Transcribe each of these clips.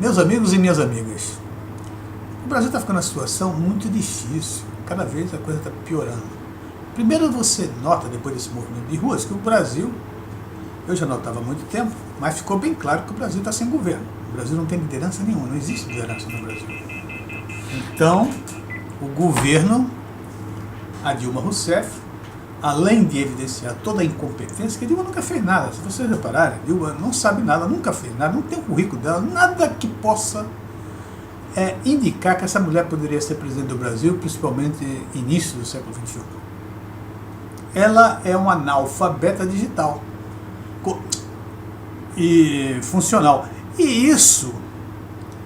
Meus amigos e minhas amigas, o Brasil está ficando numa situação muito difícil, cada vez a coisa está piorando. Primeiro você nota, depois desse movimento de ruas, que o Brasil, eu já notava há muito tempo, mas ficou bem claro que o Brasil está sem governo. O Brasil não tem liderança nenhuma, não existe liderança no Brasil. Então, o governo, a Dilma Rousseff, além de evidenciar toda a incompetência, que a Dilma nunca fez nada. Se vocês repararem, a Dilma não sabe nada, nunca fez nada, não tem o currículo dela, nada que possa indicar que essa mulher poderia ser presidente do Brasil, principalmente início do século XXI. Ela é uma analfabeta digital e funcional. E isso,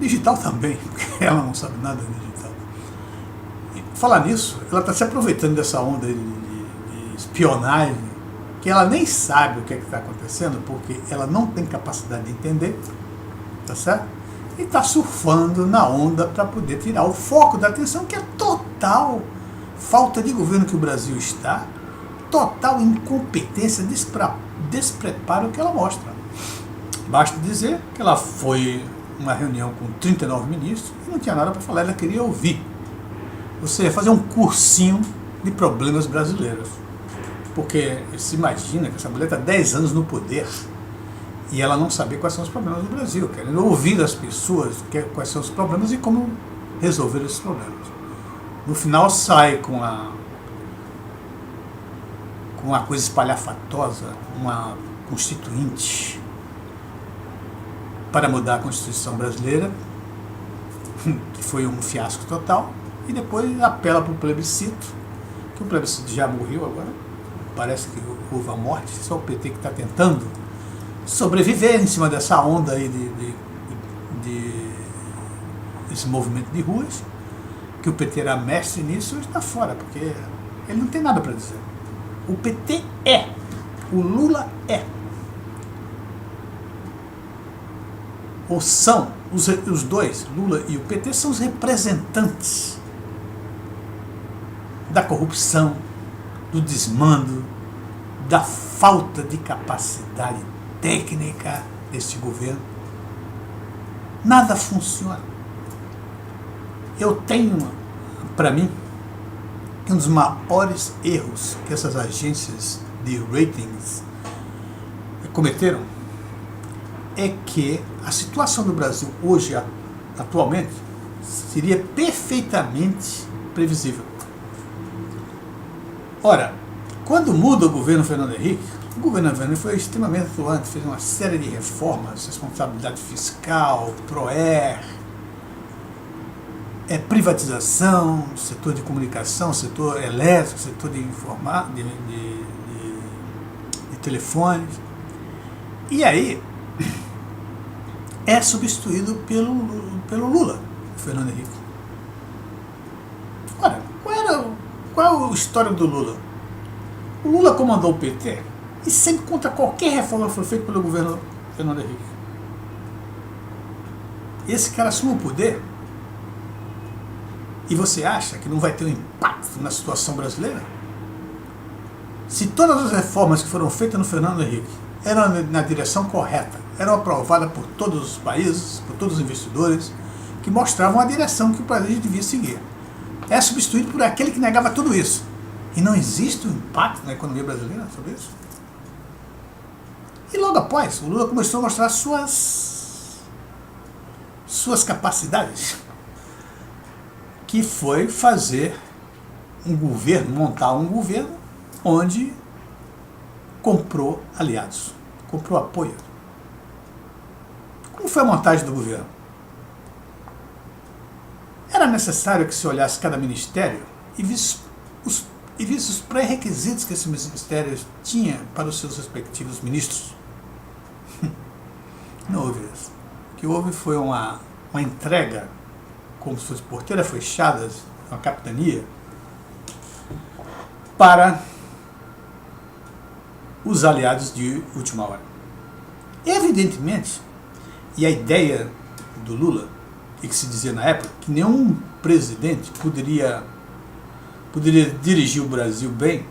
digital também, porque ela não sabe nada de digital. E, falar nisso, ela está se aproveitando dessa onda de espionagem, que ela nem sabe o que está acontecendo, porque ela não tem capacidade de entender, tá certo? E está surfando na onda para poder tirar o foco da atenção, que é total falta de governo que o Brasil está, total incompetência, despreparo que ela mostra. Basta dizer que ela foi uma reunião com 39 ministros e não tinha nada para falar, ela queria ouvir. Você ia fazer um cursinho de problemas brasileiros. Porque se imagina que essa mulher está 10 anos no poder e ela não sabe quais são os problemas do Brasil, querendo ouvir das pessoas quais são os problemas e como resolver esses problemas. No final sai com uma coisa espalhafatosa, uma constituinte para mudar a Constituição brasileira, que foi um fiasco total, e depois apela para o plebiscito, que o plebiscito já morreu agora. Parece que houve a morte, só o PT que está tentando sobreviver em cima dessa onda aí desse movimento de ruas, que o PT era mestre nisso, hoje está fora, porque ele não tem nada para dizer. O PT é, o Lula é. Ou são, os dois, Lula e o PT, são os representantes da corrupção, do desmando, da falta de capacidade técnica deste governo. Nada funciona. Eu tenho, para mim, um dos maiores erros que essas agências de ratings cometeram é que a situação do Brasil hoje, atualmente, seria perfeitamente previsível. Ora, quando muda o governo Fernando Henrique, o governo Fernando Henrique foi extremamente atuante, fez uma série de reformas, responsabilidade fiscal, PROER, privatização, setor de comunicação, setor elétrico, setor de telefones. E aí é substituído pelo Lula, Fernando Henrique. Ora, qual é o histórico do Lula? O Lula comandou o PT e sempre contra qualquer reforma que foi feita pelo governo Fernando Henrique. Esse cara assume o poder e você acha que não vai ter um impacto na situação brasileira? Se todas as reformas que foram feitas no Fernando Henrique eram na direção correta, eram aprovadas por todos os países, por todos os investidores, que mostravam a direção que o país devia seguir, é substituído por aquele que negava tudo isso. E não existe um impacto na economia brasileira sobre isso. E logo após, o Lula começou a mostrar suas capacidades, que foi fazer um governo, montar um governo onde comprou aliados, comprou apoio. Como foi a montagem do governo? Era necessário que se olhasse cada ministério e visse os pré-requisitos que esses ministérios tinham para os seus respectivos ministros. Não houve isso. O que houve foi uma entrega, como se fosse porteiras fechadas, uma capitania, para os aliados de última hora. Evidentemente, e a ideia do Lula, e que se dizia na época, que nenhum presidente poderia dirigir o Brasil bem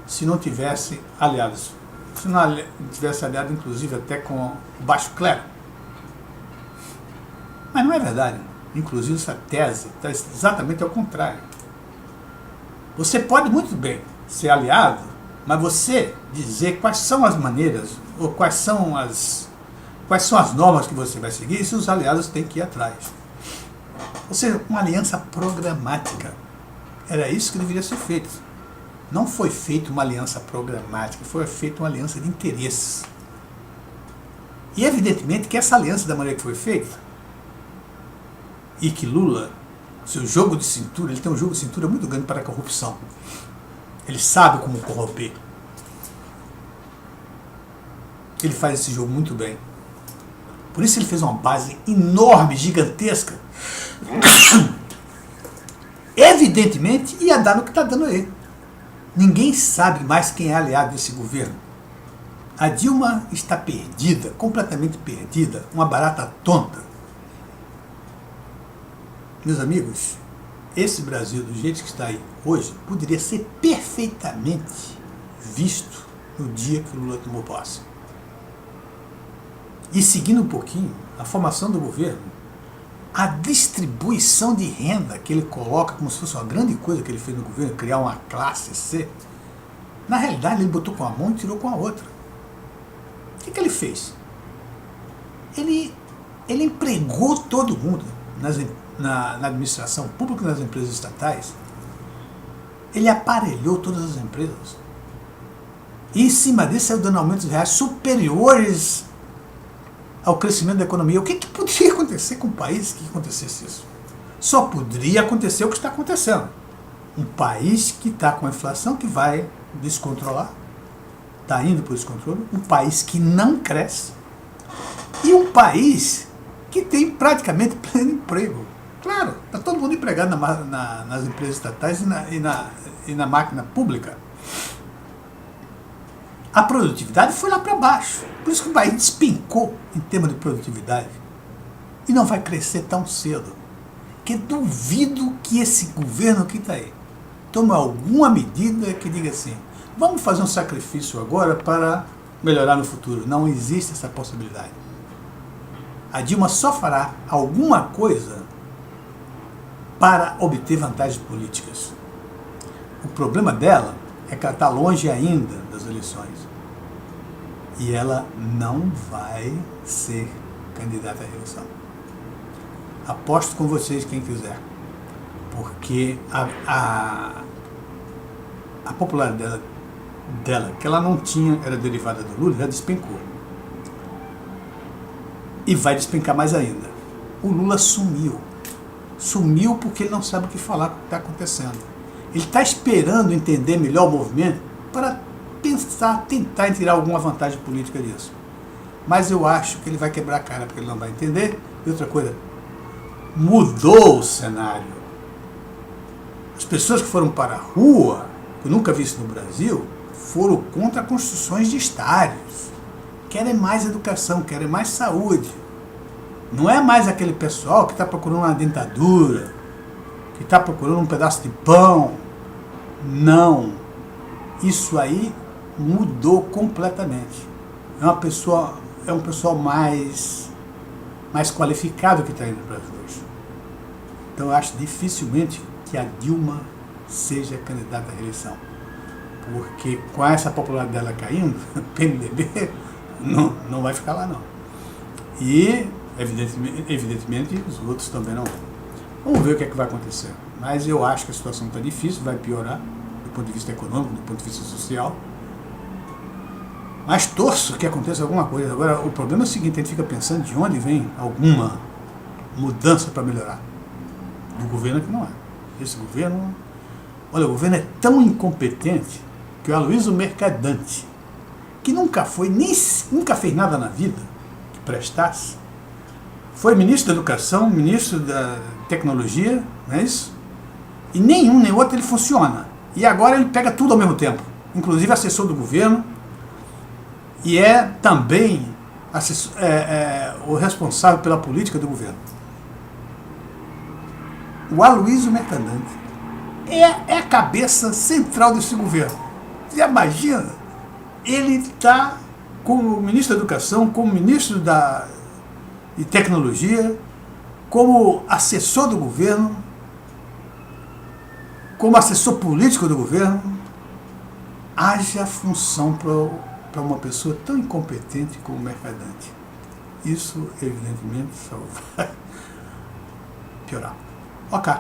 se não tivesse aliados. Se não tivesse aliado, inclusive, até com o baixo clero. não é verdade. Inclusive, essa tese está exatamente ao contrário. Você pode muito bem ser aliado, mas você dizer quais são as maneiras, ou quais são as normas que você vai seguir, se os aliados têm que ir atrás. Ou seja, uma aliança programática. Era isso que deveria ser feito. Não foi feita uma aliança programática, foi feita uma aliança de interesses. E evidentemente que essa aliança, da maneira que foi feita, e que Lula, seu jogo de cintura, ele tem um jogo de cintura muito grande para a corrupção. Ele sabe como corromper. Ele faz esse jogo muito bem. Por isso ele fez uma base enorme, gigantesca. Evidentemente ia dar no que está dando aí. Ninguém sabe mais quem é aliado desse governo. A Dilma está perdida, completamente perdida, uma barata tonta. Meus amigos, esse Brasil, do jeito que está aí hoje, poderia ser perfeitamente visto no dia que o Lula tomou posse. E seguindo um pouquinho, a formação do governo, a distribuição de renda que ele coloca como se fosse uma grande coisa que ele fez no governo, criar uma classe C, na realidade ele botou com a mão e tirou com a outra. O que ele fez? Ele empregou todo mundo na administração pública, nas empresas estatais. Ele aparelhou todas as empresas. E em cima disso saiu dando aumentos reais superiores ao crescimento da economia. O que poderia acontecer com um país que acontecesse isso? Só poderia acontecer o que está acontecendo. Um país que está com a inflação que vai descontrolar, está indo para o descontrole, um país que não cresce e um país que tem praticamente pleno emprego. Claro, está todo mundo empregado nas empresas estatais e na máquina pública. A produtividade foi lá para baixo. Por isso que o país despencou em termos de produtividade. E não vai crescer tão cedo. Porque duvido que esse governo que está aí tome alguma medida que diga assim, vamos fazer um sacrifício agora para melhorar no futuro. Não existe essa possibilidade. A Dilma só fará alguma coisa para obter vantagens políticas. O problema dela é que ela está longe ainda das eleições. E ela não vai ser candidata à reeleição. Aposto com vocês quem quiser. Porque a popularidade dela, que ela não tinha, era derivada do Lula, já despencou. E vai despencar mais ainda. O Lula sumiu. Sumiu porque ele não sabe o que falar, o que está acontecendo. Ele está esperando entender melhor o movimento para pensar, tentar tirar alguma vantagem política disso. Mas eu acho que ele vai quebrar a cara, porque ele não vai entender. E outra coisa, mudou o cenário. As pessoas que foram para a rua, que eu nunca vi isso no Brasil, foram contra construções de estádios. Querem mais educação, querem mais saúde. Não é mais aquele pessoal que está procurando uma dentadura, que está procurando um pedaço de pão. Não. Isso aí mudou completamente. É um pessoal mais qualificado que está indo para as ruas. Então eu acho dificilmente que a Dilma seja candidata à reeleição. Porque com essa popularidade dela caindo, o PMDB não vai ficar lá não. E evidentemente os outros também não vão. Vamos ver o que é que vai acontecer. Mas eu acho que a situação está difícil, vai piorar do ponto de vista econômico, do ponto de vista social. Mas torço que aconteça alguma coisa. Agora, o problema é o seguinte, a gente fica pensando de onde vem alguma mudança para melhorar. Do governo que não é. Esse governo... Olha, o governo é tão incompetente que o Aloysio Mercadante, que nunca fez nada na vida que prestasse, foi ministro da Educação, ministro da Tecnologia, não é isso? E nenhum nem outro ele funciona. E agora ele pega tudo ao mesmo tempo, inclusive assessor do governo, e é também o responsável pela política do governo. O Aloysio Mercadante é a cabeça central desse governo. Você imagina? Ele está como ministro da Educação, como ministro de Tecnologia, como assessor do governo, como assessor político do governo, haja função para uma pessoa tão incompetente como o Mercadante. Isso, evidentemente, só vai piorar. Ok.